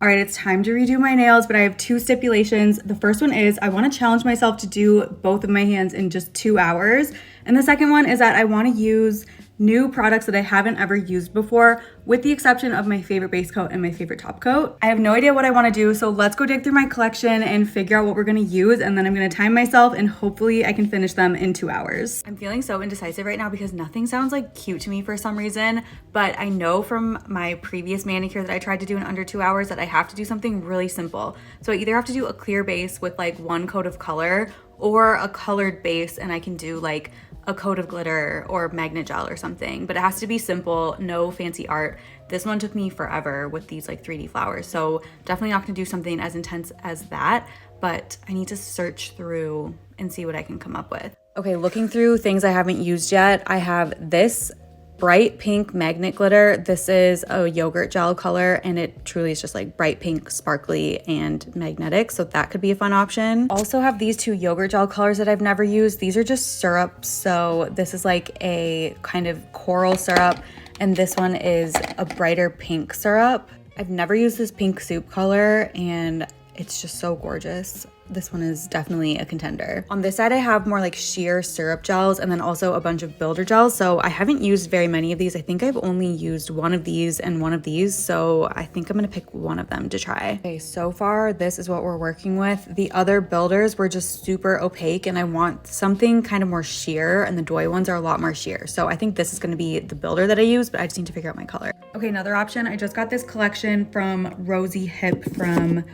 All right, it's time to redo my nails, but I have two stipulations. The first one is I want to challenge myself to do both of my hands in just 2 hours. And the second one is that I want to use new products that I haven't ever used before, with the exception of my favorite base coat and my favorite top coat. I have no idea what I want to do, so let's go dig through my collection and figure out what we're going to use, and then I'm going to time myself and hopefully I can finish them in 2 hours. I'm feeling so indecisive right now because nothing sounds like cute to me for some reason, but I know from my previous manicure that I tried to do in under 2 hours that I have to do something really simple. So I either have to do a clear base with like one coat of color or a colored base, and I can do like a coat of glitter or magnet gel or something, but it has to be simple, no fancy art. This one took me forever with these like 3D flowers, so definitely not gonna do something as intense as that, but I need to search through and see what I can come up with. Okay, looking through things I haven't used yet, I have this bright pink magnet glitter. This is a yogurt gel color and it truly is just like bright pink, sparkly, and magnetic, so that could be a fun option. Also have these two yogurt gel colors that I've never used. These are just syrups, so this is like a kind of coral syrup and this one is a brighter pink syrup. I've never used this pink soup color and it's just so gorgeous. This one is definitely a contender. On this side, I have more like sheer syrup gels and then also a bunch of builder gels. So I haven't used very many of these. I think I've only used one of these and one of these. So I think I'm gonna pick one of them to try. Okay, so far, this is what we're working with. The other builders were just super opaque and I want something kind of more sheer, and the Doi ones are a lot more sheer. So I think this is gonna be the builder that I use, but I just need to figure out my color. Okay, another option. I just got this collection from Rosie Hip from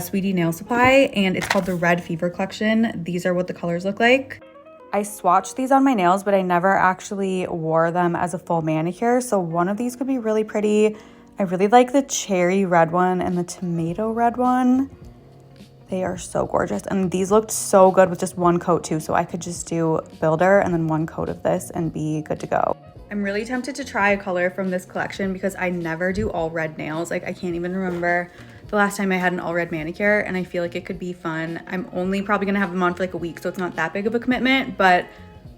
Sweetie Nail Supply, and it's called the Red Fever collection. These are what the colors look like. I swatched these on my nails, but I never actually wore them as a full manicure, so one of these could be really pretty. I really like the cherry red one and the tomato red one. They are so gorgeous, and these looked so good with just one coat too, so I could just do builder and then one coat of this and be good to go. I'm really tempted to try a color from this collection because I never do all red nails. Like, I can't even remember the last time I had an all red manicure, and I feel like it could be fun. I'm only probably gonna have them on for like a week, so it's not that big of a commitment, but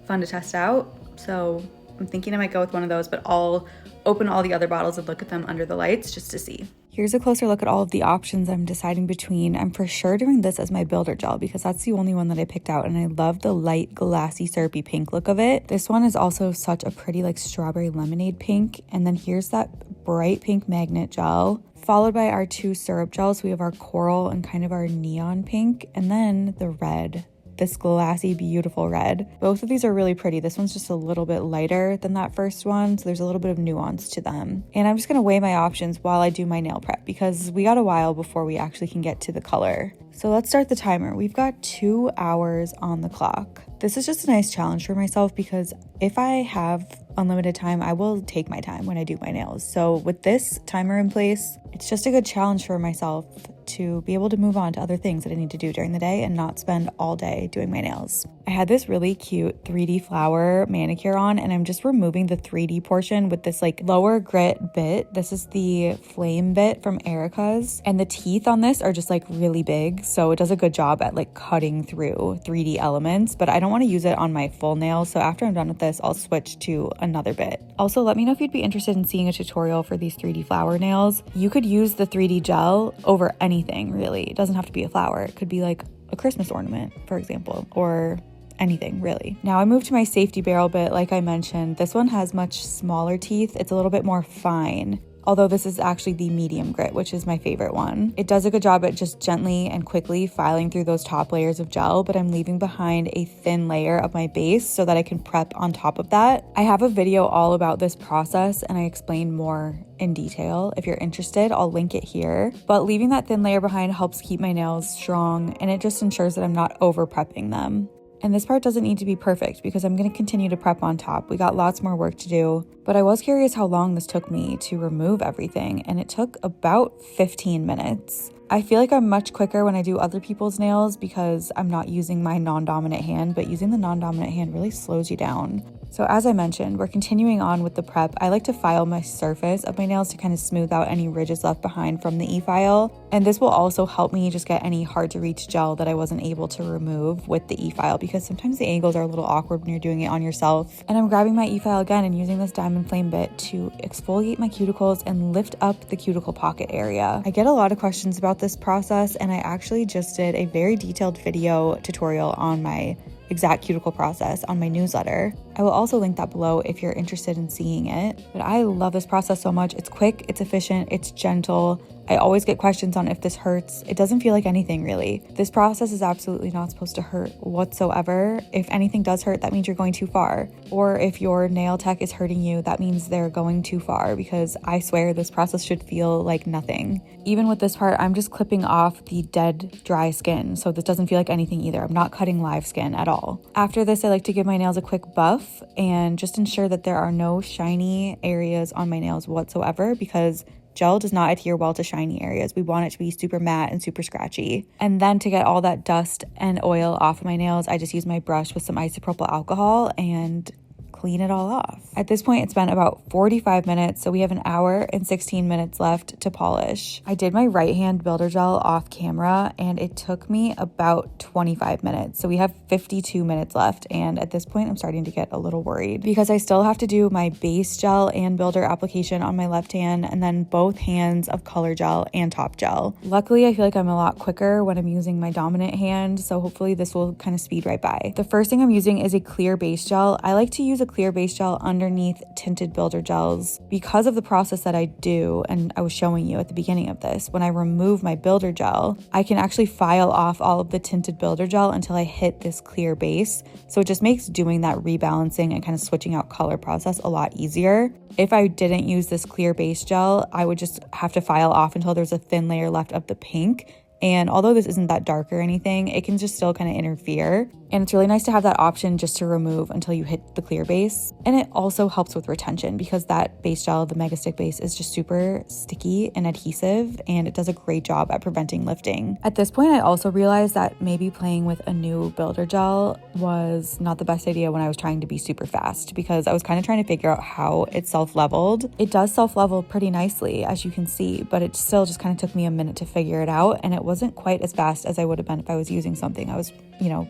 fun to test out. So I'm thinking I might go with one of those, but I'll open all the other bottles and look at them under the lights just to see. Here's a closer look at all of the options I'm deciding between. I'm for sure doing this as my builder gel because that's the only one that I picked out, and I love the light glassy syrupy pink look of it. This one is also such a pretty like strawberry lemonade pink, and then here's that bright pink magnet gel, followed by our two syrup gels. We have our coral and kind of our neon pink, and then the red, this glassy, beautiful red. Both of these are really pretty. This one's just a little bit lighter than that first one, so there's a little bit of nuance to them. And I'm just gonna weigh my options while I do my nail prep because we got a while before we actually can get to the color. So let's start the timer. We've got 2 hours on the clock. This is just a nice challenge for myself because if I have unlimited time, I will take my time when I do my nails. So with this timer in place, it's just a good challenge for myself to be able to move on to other things that I need to do during the day and not spend all day doing my nails. I had this really cute 3D flower manicure on, and I'm just removing the 3D portion with this like lower grit bit. This is the flame bit from Erica's, and the teeth on this are just like really big, so it does a good job at like cutting through 3D elements, but I don't want to use it on my full nails, so after I'm done with this, I'll switch to another bit. Also, let me know if you'd be interested in seeing a tutorial for these 3D flower nails. You could use the 3D gel over anything, really. It doesn't have to be a flower. It could be like a Christmas ornament, for example, or anything really. Now I moved to my safety barrel bit. Like I mentioned, this one has much smaller teeth. It's a little bit more fine, although this is actually the medium grit, which is my favorite one. It does a good job at just gently and quickly filing through those top layers of gel, but I'm leaving behind a thin layer of my base so that I can prep on top of that. I have a video all about this process and I explain more in detail. If you're interested, I'll link it here. But leaving that thin layer behind helps keep my nails strong, and it just ensures that I'm not over prepping them. And this part doesn't need to be perfect because I'm going to continue to prep on top. We got lots more work to do, but I was curious how long this took me to remove everything, and it took about 15 minutes. I feel like I'm much quicker when I do other people's nails because I'm not using my non-dominant hand, but using the non-dominant hand really slows you down. So as I mentioned, we're continuing on with the prep. I like to file my surface of my nails to kind of smooth out any ridges left behind from the e-file. And this will also help me just get any hard to reach gel that I wasn't able to remove with the e-file, because sometimes the angles are a little awkward when you're doing it on yourself. And I'm grabbing my e-file again and using this diamond flame bit to exfoliate my cuticles and lift up the cuticle pocket area. I get a lot of questions about this process, and I actually just did a very detailed video tutorial on my exact cuticle process on my newsletter. I will also link that below if you're interested in seeing it. But I love this process so much. It's quick, it's efficient, it's gentle. I always get questions on if this hurts. It doesn't feel like anything really. This process is absolutely not supposed to hurt whatsoever. If anything does hurt, that means you're going too far. Or if your nail tech is hurting you, that means they're going too far, because I swear this process should feel like nothing. Even with this part, I'm just clipping off the dead, dry skin, so this doesn't feel like anything either. I'm not cutting live skin at all. After this, I like to give my nails a quick buff and just ensure that there are no shiny areas on my nails whatsoever, because gel does not adhere well to shiny areas. We want it to be super matte and super scratchy. And then to get all that dust and oil off of my nails, I just use my brush with some isopropyl alcohol and clean it all off. At this point, it's been about 45 minutes, so we have an hour and 16 minutes left to polish. I did my right hand builder gel off camera and it took me about 25 minutes. So we have 52 minutes left, and at this point I'm starting to get a little worried because I still have to do my base gel and builder application on my left hand and then both hands of color gel and top gel. Luckily, I feel like I'm a lot quicker when I'm using my dominant hand, so hopefully this will kind of speed right by. The first thing I'm using is a clear base gel. I like to use a clear base gel underneath tinted builder gels because of the process that I do, and I was showing you at the beginning of this. When I remove my builder gel, I can actually file off all of the tinted builder gel until I hit this clear base, so it just makes doing that rebalancing and kind of switching out color process a lot easier. If I didn't use this clear base gel, I would just have to file off until there's a thin layer left of the pink. And although this isn't that dark or anything, it can just still kind of interfere. And it's really nice to have that option just to remove until you hit the clear base. And it also helps with retention because that base gel, the Mega Stick base, is just super sticky and adhesive, and it does a great job at preventing lifting. At this point, I also realized that maybe playing with a new builder gel was not the best idea when I was trying to be super fast, because I was kind of trying to figure out how it self-leveled. It does self-level pretty nicely, as you can see, but it still just kind of took me a minute to figure it out, and it wasn't quite as fast as I would have been if I was using something I was,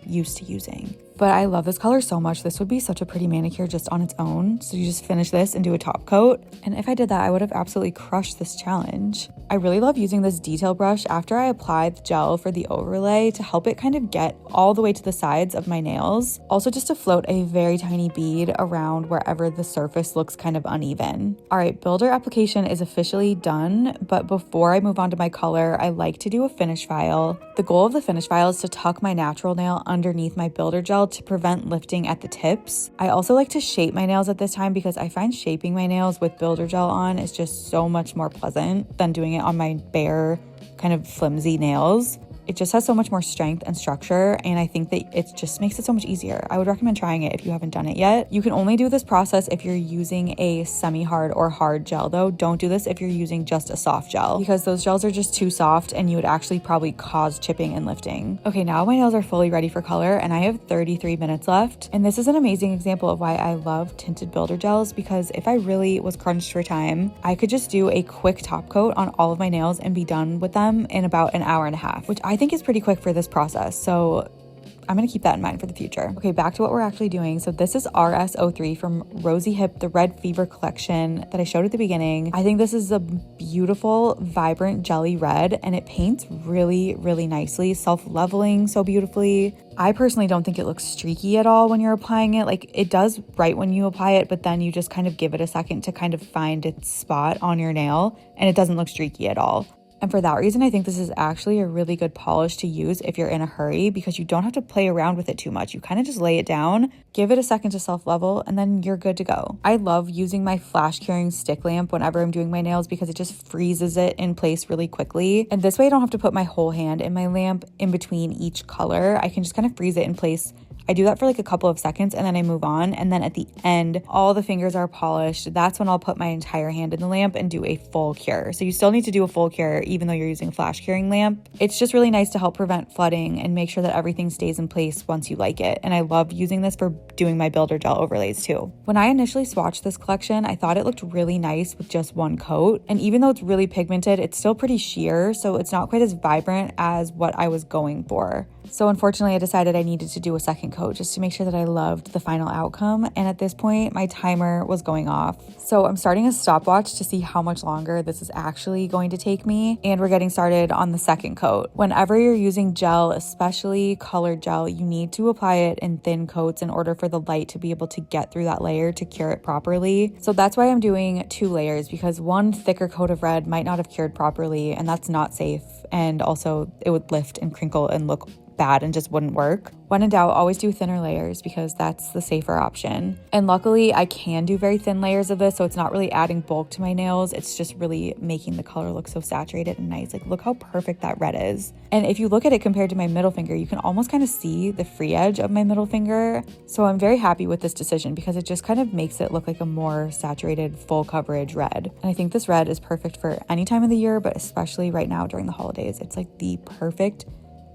used to using. But I love this color so much. This would be such a pretty manicure just on its own. So you just finish this and do a top coat. And if I did that, I would have absolutely crushed this challenge. I really love using this detail brush after I apply the gel for the overlay to help it kind of get all the way to the sides of my nails. Also just to float a very tiny bead around wherever the surface looks kind of uneven. All right, builder application is officially done. But before I move on to my color, I like to do a finish file. The goal of the finish file is to tuck my natural nail underneath my builder gel to prevent lifting at the tips. I also like to shape my nails at this time because I find shaping my nails with builder gel on is just so much more pleasant than doing it on my bare, kind of flimsy nails. It just has so much more strength and structure, and I think that it just makes it so much easier. I would recommend trying it if you haven't done it yet. You can only do this process if you're using a semi-hard or hard gel though. Don't do this if you're using just a soft gel, because those gels are just too soft and you would actually probably cause chipping and lifting. Okay, now my nails are fully ready for color and I have 33 minutes left. And this is an amazing example of why I love tinted builder gels, because if I really was crunched for time, I could just do a quick top coat on all of my nails and be done with them in about an hour and a half, which I think is pretty quick for this process. So I'm going to keep that in mind for the future. Okay, back to what we're actually doing. So this is RS03 from Rosy Hip, the Red Fever collection that I showed at the beginning. I think this is a beautiful, vibrant jelly red, and it paints really, really nicely, self-leveling so beautifully. I personally don't think it looks streaky at all when you're applying it. Like, it does right when you apply it, but then you just kind of give it a second to kind of find its spot on your nail, and it doesn't look streaky at all. And for that reason, I think this is actually a really good polish to use if you're in a hurry, because you don't have to play around with it too much. You kind of just lay it down, give it a second to self-level, and then you're good to go. I love using my flash curing stick lamp whenever I'm doing my nails because it just freezes it in place really quickly. And this way I don't have to put my whole hand in my lamp in between each color. I can just kind of freeze it in place. I do that for like a couple of seconds and then I move on. And then at the end, all the fingers are polished. That's when I'll put my entire hand in the lamp and do a full cure. So you still need to do a full cure even though you're using a flash curing lamp. It's just really nice to help prevent flooding and make sure that everything stays in place once you like it. And I love using this for doing my builder gel overlays too. When I initially swatched this collection, I thought it looked really nice with just one coat. And even though it's really pigmented, it's still pretty sheer, so it's not quite as vibrant as what I was going for. So unfortunately, I decided I needed to do a second coat just to make sure that I loved the final outcome. And at this point, my timer was going off. So I'm starting a stopwatch to see how much longer this is actually going to take me. And we're getting started on the second coat. Whenever you're using gel, especially colored gel, you need to apply it in thin coats in order for the light to be able to get through that layer to cure it properly. So that's why I'm doing 2 layers, because one thicker coat of red might not have cured properly, and that's not safe. And also it would lift and crinkle and look bad and just wouldn't work. When in doubt, always do thinner layers because that's the safer option. And luckily I can do very thin layers of this, so it's not really adding bulk to my nails. It's just really making the color look so saturated and nice. Like, look how perfect that red is. And if you look at it compared to my middle finger, you can almost kind of see the free edge of my middle finger. So I'm very happy with this decision because it just kind of makes it look like a more saturated, full coverage red. And I think this red is perfect for any time of the year, but especially right now during the holidays. It's like the perfect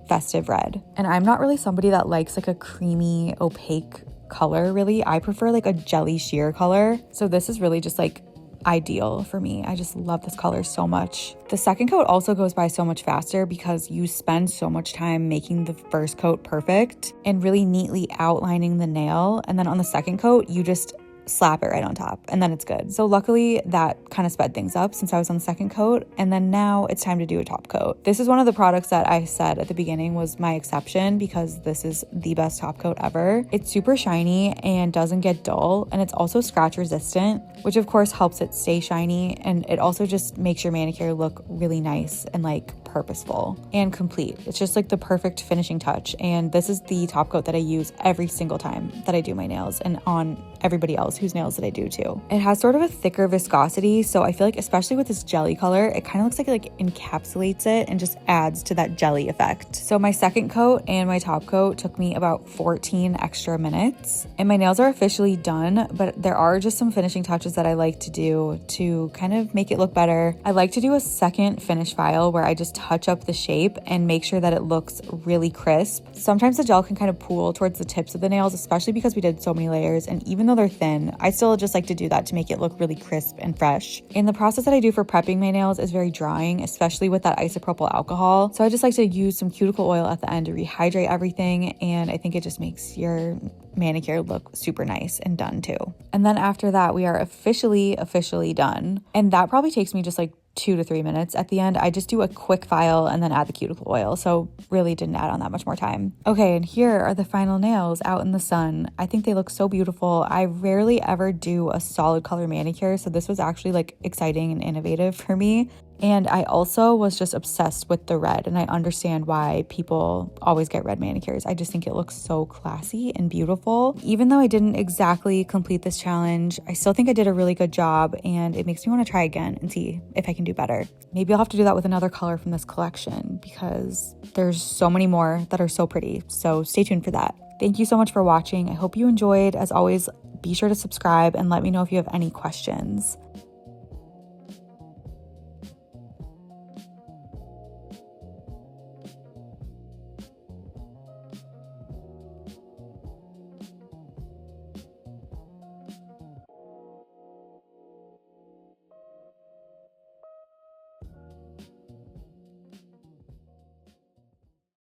festive red. And I'm not really somebody that likes like a creamy, opaque color, really. I prefer like a jelly sheer color. So this is really just like ideal for me. I just love this color so much. The second coat also goes by so much faster because you spend so much time making the first coat perfect and really neatly outlining the nail. And then on the second coat, you just slap it right on top and then it's good. So luckily that kind of sped things up since I was on the second coat, and then now it's time to do a top coat. This is one of the products that I said at the beginning was my exception because this is the best top coat ever. It's super shiny and doesn't get dull, and it's also scratch resistant, which of course helps it stay shiny, and it also just makes your manicure look really nice and like purposeful and complete. It's just like the perfect finishing touch, and this is the top coat that I use every single time that I do my nails and on everybody else whose nails that I do too. It has sort of a thicker viscosity, so I feel like especially with this jelly color, it kind of looks like it like encapsulates it and just adds to that jelly effect. So my second coat and my top coat took me about 14 extra minutes, and my nails are officially done, but there are just some finishing touches that I like to do to kind of make it look better. I like to do a second finish file where I just touch up the shape and make sure that it looks really crisp. Sometimes the gel can kind of pool towards the tips of the nails, especially because we did so many layers, and even though they're thin, I still just like to do that to make it look really crisp and fresh. And the process that I do for prepping my nails is very drying, especially with that isopropyl alcohol. So I just like to use some cuticle oil at the end to rehydrate everything, and I think it just makes your manicure look super nice and done too. And then after that, we are officially done. And that probably takes me just like 2 to 3 minutes. At the end, I just do a quick file and then add the cuticle oil. So really didn't add on that much more time. Okay, and here are the final nails out in the sun. I think they look so beautiful. I rarely ever do a solid color manicure, so this was actually like exciting and innovative for me. And I also was just obsessed with the red, and I understand why people always get red manicures. I just think it looks so classy and beautiful. Even though I didn't exactly complete this challenge, I still think I did a really good job, and it makes me want to try again and see if I can do better. Maybe I'll have to do that with another color from this collection because there's so many more that are so pretty. So stay tuned for that. Thank you so much for watching. I hope you enjoyed. As always, be sure to subscribe and let me know if you have any questions.